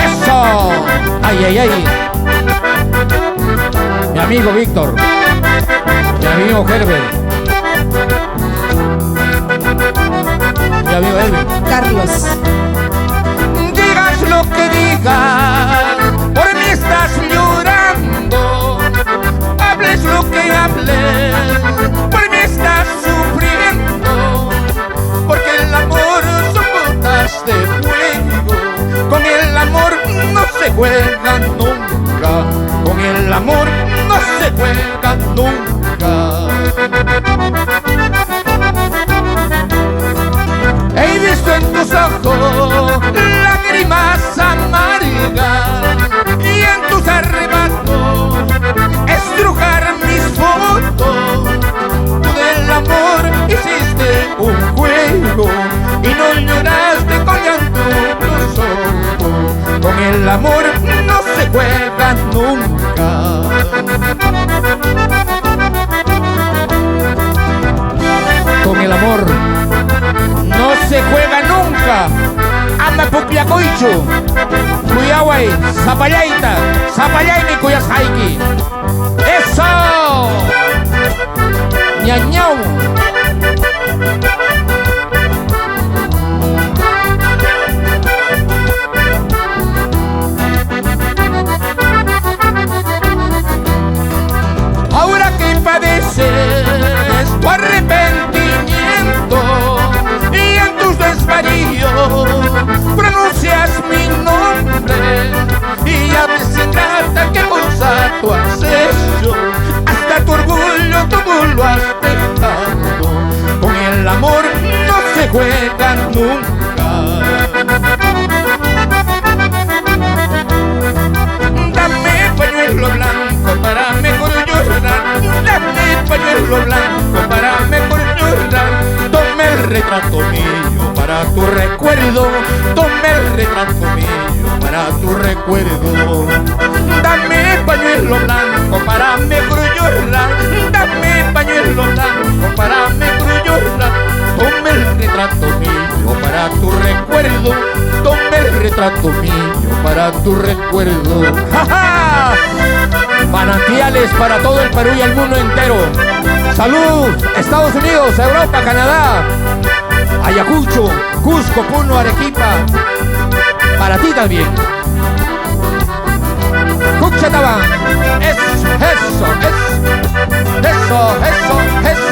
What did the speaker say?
¡Eso! ¡Ay, ay, ay! Mi amigo Víctor, mi amigo Herbert, mi amigo Elvin. Carlos. Digas lo que digas, por mí estás llorando. Hables lo que hables, por mí estás sufriendo. Porque el amor son botas de fuego. Con el amor no se juega nunca. Con el amor no se juega nunca. He visto en tus ojos lágrimas amargas y en tus arrebatos estrujar mis fotos. Tú del amor hiciste un juego y no lloraste con llanto tus ojos. Con el amor no se juega nunca. Con el amor no se juega nunca. Anda pupiacoichu, cuyaway, zapallaita, zapallaini cuyas haiki. ¡Eso! ¡Ñañau! Ahora que padeces tu arrepentimiento y en tus desvaríos pronuncias mi nombre y ya ves ingrata qué cosa tú has hecho, hasta tu orgullo tú lo has dejado. Con el amor no se juega nunca. Dame pañuelo blanco para mejor llorar. Dame pañuelo blanco para mejor llorar. Tome el retrato mío para tu recuerdo. Tome el retrato mío para tu recuerdo. Dame pañuelo blanco para mejor llorar. Dame pañuelo blanco para mejor llorar. Tome el retrato mío para tu recuerdo. Tome el retrato mío para tu recuerdo. ¡Ja, ja! Manantiales para todo el Perú y el mundo entero. Salud, Estados Unidos, Europa, Canadá, Ayacucho, Cusco, Puno, Arequipa. Para ti también. Cuchataba. Eso, eso, eso, eso, eso, eso.